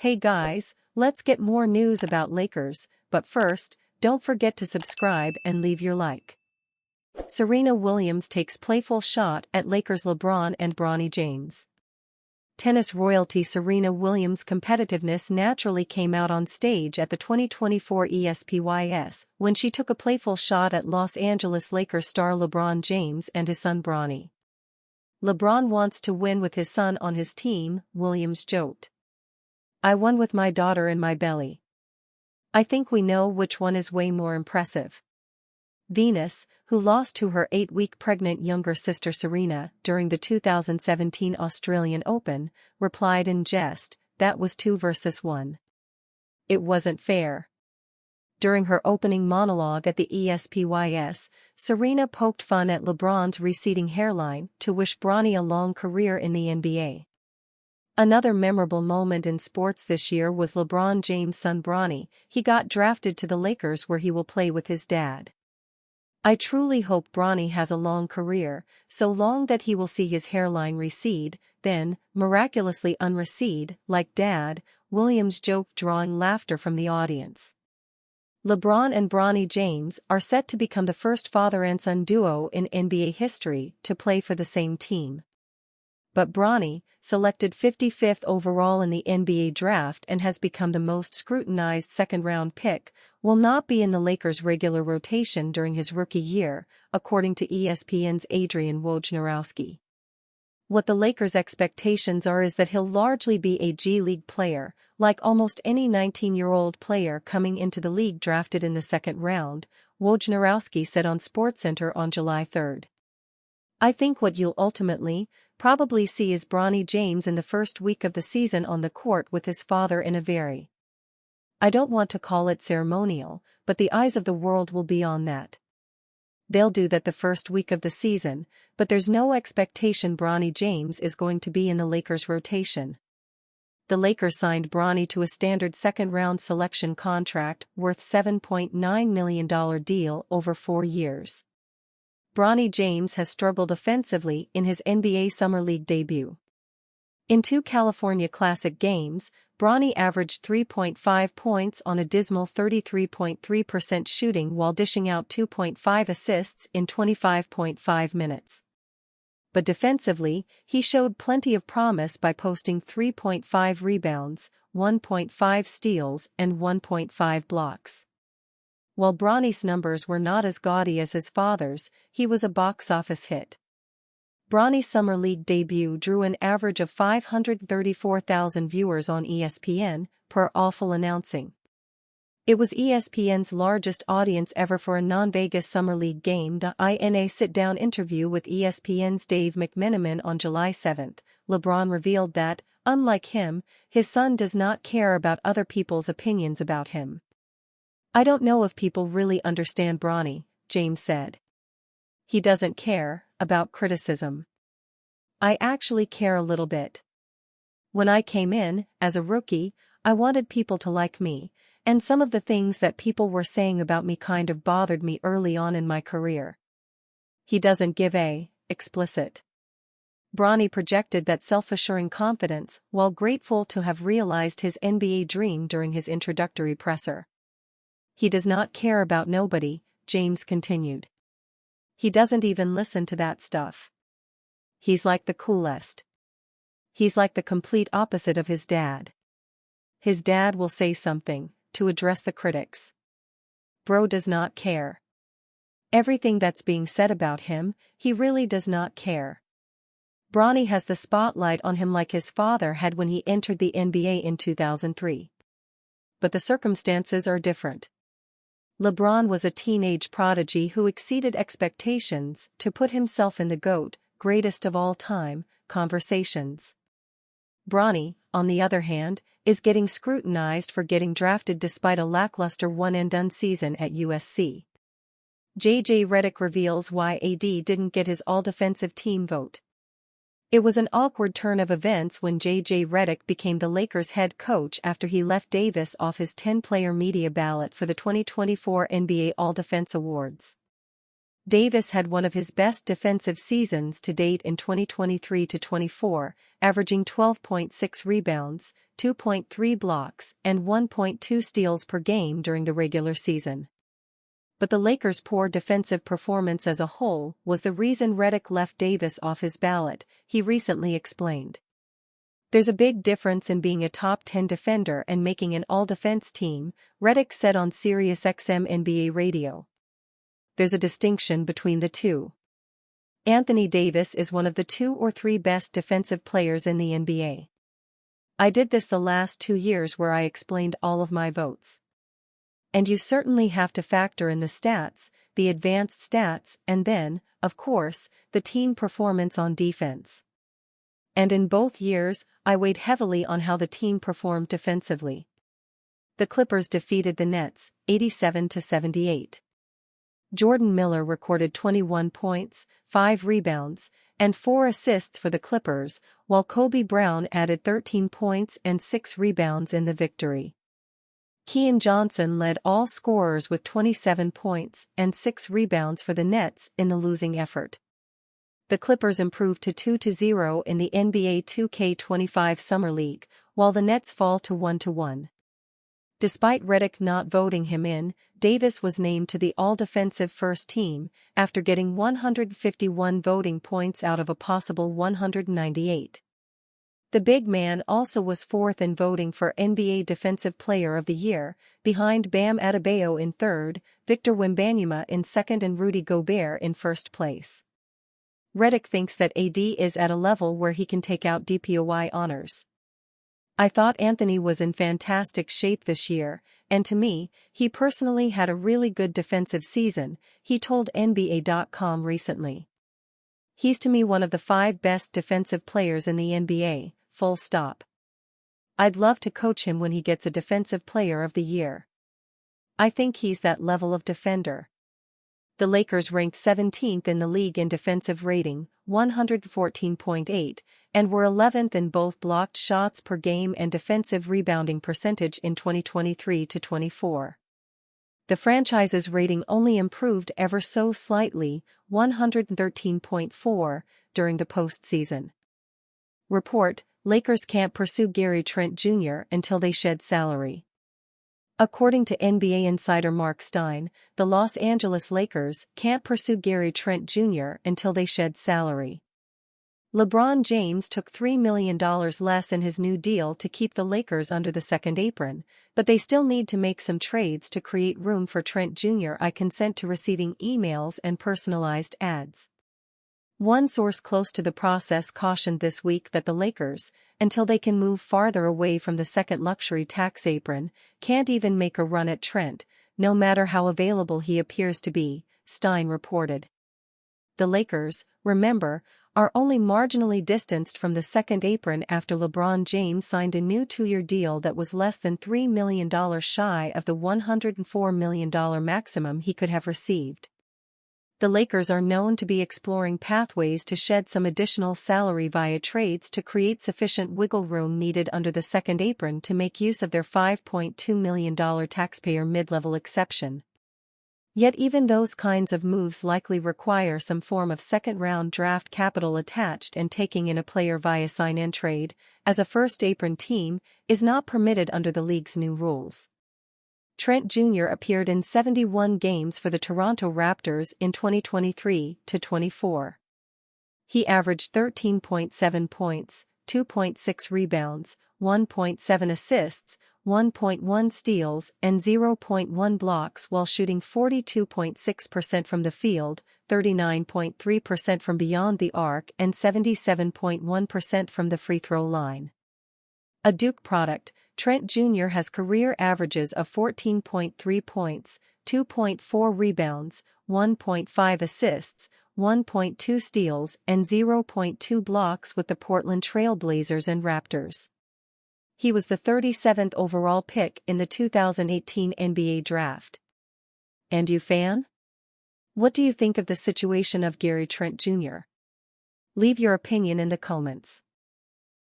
Hey guys, let's get more news about Lakers, but first, don't forget to subscribe and leave your like. Serena Williams takes playful shot at Lakers LeBron and Bronny James. Tennis royalty Serena Williams' competitiveness naturally came out on stage at the 2024 ESPYS when she took a playful shot at Los Angeles Lakers star LeBron James and his son Bronny. LeBron wants to win with his son on his team, Williams joked. I won with my daughter in my belly. I think we know which one is way more impressive. Venus, who lost to her 8-week pregnant younger sister Serena during the 2017 Australian Open, replied in jest, "That was 2 versus 1. It wasn't fair." During her opening monologue at the ESPYS, Serena poked fun at LeBron's receding hairline to wish Bronny a long career in the NBA. Another memorable moment in sports this year was LeBron James' son Bronny. He got drafted to the Lakers where he will play with his dad. I truly hope Bronny has a long career, so long that he will see his hairline recede, then, miraculously unrecede, like Dad, Williams joked, drawing laughter from the audience. LeBron and Bronny James are set to become the first father and son duo in NBA history to play for the same team. But Bronny, selected 55th overall in the NBA draft and has become the most scrutinized second-round pick, will not be in the Lakers' regular rotation during his rookie year, according to ESPN's Adrian Wojnarowski. What the Lakers' expectations are is that he'll largely be a G League player, like almost any 19-year-old player coming into the league drafted in the second round, Wojnarowski said on SportsCenter on July 3. I think what you'll ultimately, probably see is Bronny James in the first week of the season on the court with his father in a very, I don't want to call it ceremonial, but the eyes of the world will be on that. They'll do that the first week of the season, but there's no expectation Bronny James is going to be in the Lakers' rotation. The Lakers signed Bronny to a standard second-round selection contract worth $7.9 million deal over 4 years. Bronny James has struggled offensively in his NBA Summer League debut. In 2 California Classic games, Bronny averaged 3.5 points on a dismal 33.3% shooting while dishing out 2.5 assists in 25.5 minutes. But defensively, he showed plenty of promise by posting 3.5 rebounds, 1.5 steals and 1.5 blocks. While Bronny's numbers were not as gaudy as his father's, he was a box office hit. Bronny's Summer League debut drew an average of 534,000 viewers on ESPN, per Awful Announcing. It was ESPN's largest audience ever for a non-Vegas Summer League game. In a sit-down interview with ESPN's Dave McMenamin on July 7, LeBron revealed that, unlike him, his son does not care about other people's opinions about him. I don't know if people really understand Bronny, James said. He doesn't care about criticism. I actually care a little bit. When I came in, as a rookie, I wanted people to like me, and some of the things that people were saying about me kind of bothered me early on in my career. He doesn't give a explicit. Bronny projected that self-assuring confidence while grateful to have realized his NBA dream during his introductory presser. He does not care about nobody, James continued. He doesn't even listen to that stuff. He's like the coolest. He's like the complete opposite of his dad. His dad will say something to address the critics. Bro does not care. Everything that's being said about him, he really does not care. Bronny has the spotlight on him like his father had when he entered the NBA in 2003. But the circumstances are different. LeBron was a teenage prodigy who exceeded expectations to put himself in the GOAT, greatest of all time, conversations. Bronny, on the other hand, is getting scrutinized for getting drafted despite a lackluster one-and-done season at USC. JJ Redick reveals why AD didn't get his all-defensive team vote. It was an awkward turn of events when JJ Redick became the Lakers' head coach after he left Davis off his 10-player media ballot for the 2024 NBA All-Defense Awards. Davis had one of his best defensive seasons to date in 2023-24, averaging 12.6 rebounds, 2.3 blocks, and 1.2 steals per game during the regular season. But the Lakers' poor defensive performance as a whole was the reason Redick left Davis off his ballot, he recently explained. "There's a big difference in being a top 10 defender and making an all-defense team," Redick said on SiriusXM NBA radio. "There's a distinction between the two. Anthony Davis is one of the 2 or 3 best defensive players in the NBA. I did this the last 2 years where I explained all of my votes. And you certainly have to factor in the stats, the advanced stats, and then, of course, the team performance on defense. And in both years, I weighed heavily on how the team performed defensively." The Clippers defeated the Nets, 87-78. Jordan Miller recorded 21 points, 5 rebounds, and 4 assists for the Clippers, while Kobe Brown added 13 points and 6 rebounds in the victory. Keon Johnson led all scorers with 27 points and 6 rebounds for the Nets in the losing effort. The Clippers improved to 2-0 in the NBA 2K25 Summer League, while the Nets fall to 1-1. Despite Redick not voting him in, Davis was named to the All-Defensive First Team, after getting 151 voting points out of a possible 198. The big man also was 4th in voting for NBA Defensive Player of the Year, behind Bam Adebayo in 3rd, Victor Wembanyama in 2nd and Rudy Gobert in 1st place. Redick thinks that AD is at a level where he can take out DPOY honors. "I thought Anthony was in fantastic shape this year, and to me, he personally had a really good defensive season," he told NBA.com recently. "He's to me one of the 5 best defensive players in the NBA, full stop. I'd love to coach him when he gets a Defensive Player of the Year. I think he's that level of defender." The Lakers ranked 17th in the league in defensive rating, 114.8, and were 11th in both blocked shots per game and defensive rebounding percentage in 2023-24. The franchise's rating only improved ever so slightly, 113.4, during the postseason. Report: Lakers can't pursue Gary Trent Jr. until they shed salary. According to NBA insider Mark Stein, the Los Angeles Lakers can't pursue Gary Trent Jr. until they shed salary. LeBron James took $3 million less in his new deal to keep the Lakers under the second apron, but they still need to make some trades to create room for Trent Jr. I consent to receiving emails and personalized ads. One source close to the process cautioned this week that the Lakers, until they can move farther away from the second luxury tax apron, can't even make a run at Trent, no matter how available he appears to be, Stein reported. The Lakers, remember, are only marginally distanced from the second apron after LeBron James signed a new 2-year deal that was less than $3 million shy of the $104 million maximum he could have received. The Lakers are known to be exploring pathways to shed some additional salary via trades to create sufficient wiggle room needed under the second apron to make use of their $5.2 million taxpayer mid-level exception. Yet even those kinds of moves likely require some form of second-round draft capital attached, and taking in a player via sign-and trade, as a first-apron team, is not permitted under the league's new rules. Trent Jr. appeared in 71 games for the Toronto Raptors in 2023-24. He averaged 13.7 points, 2.6 rebounds, 1.7 assists, 1.1 steals, and 0.1 blocks while shooting 42.6% from the field, 39.3% from beyond the arc, and 77.1% from the free throw line. A Duke product, Trent Jr. has career averages of 14.3 points, 2.4 rebounds, 1.5 assists, 1.2 steals, and 0.2 blocks with the Portland Trail Blazers and Raptors. He was the 37th overall pick in the 2018 NBA Draft. And you, fan? What do you think of the situation of Gary Trent Jr.? Leave your opinion in the comments.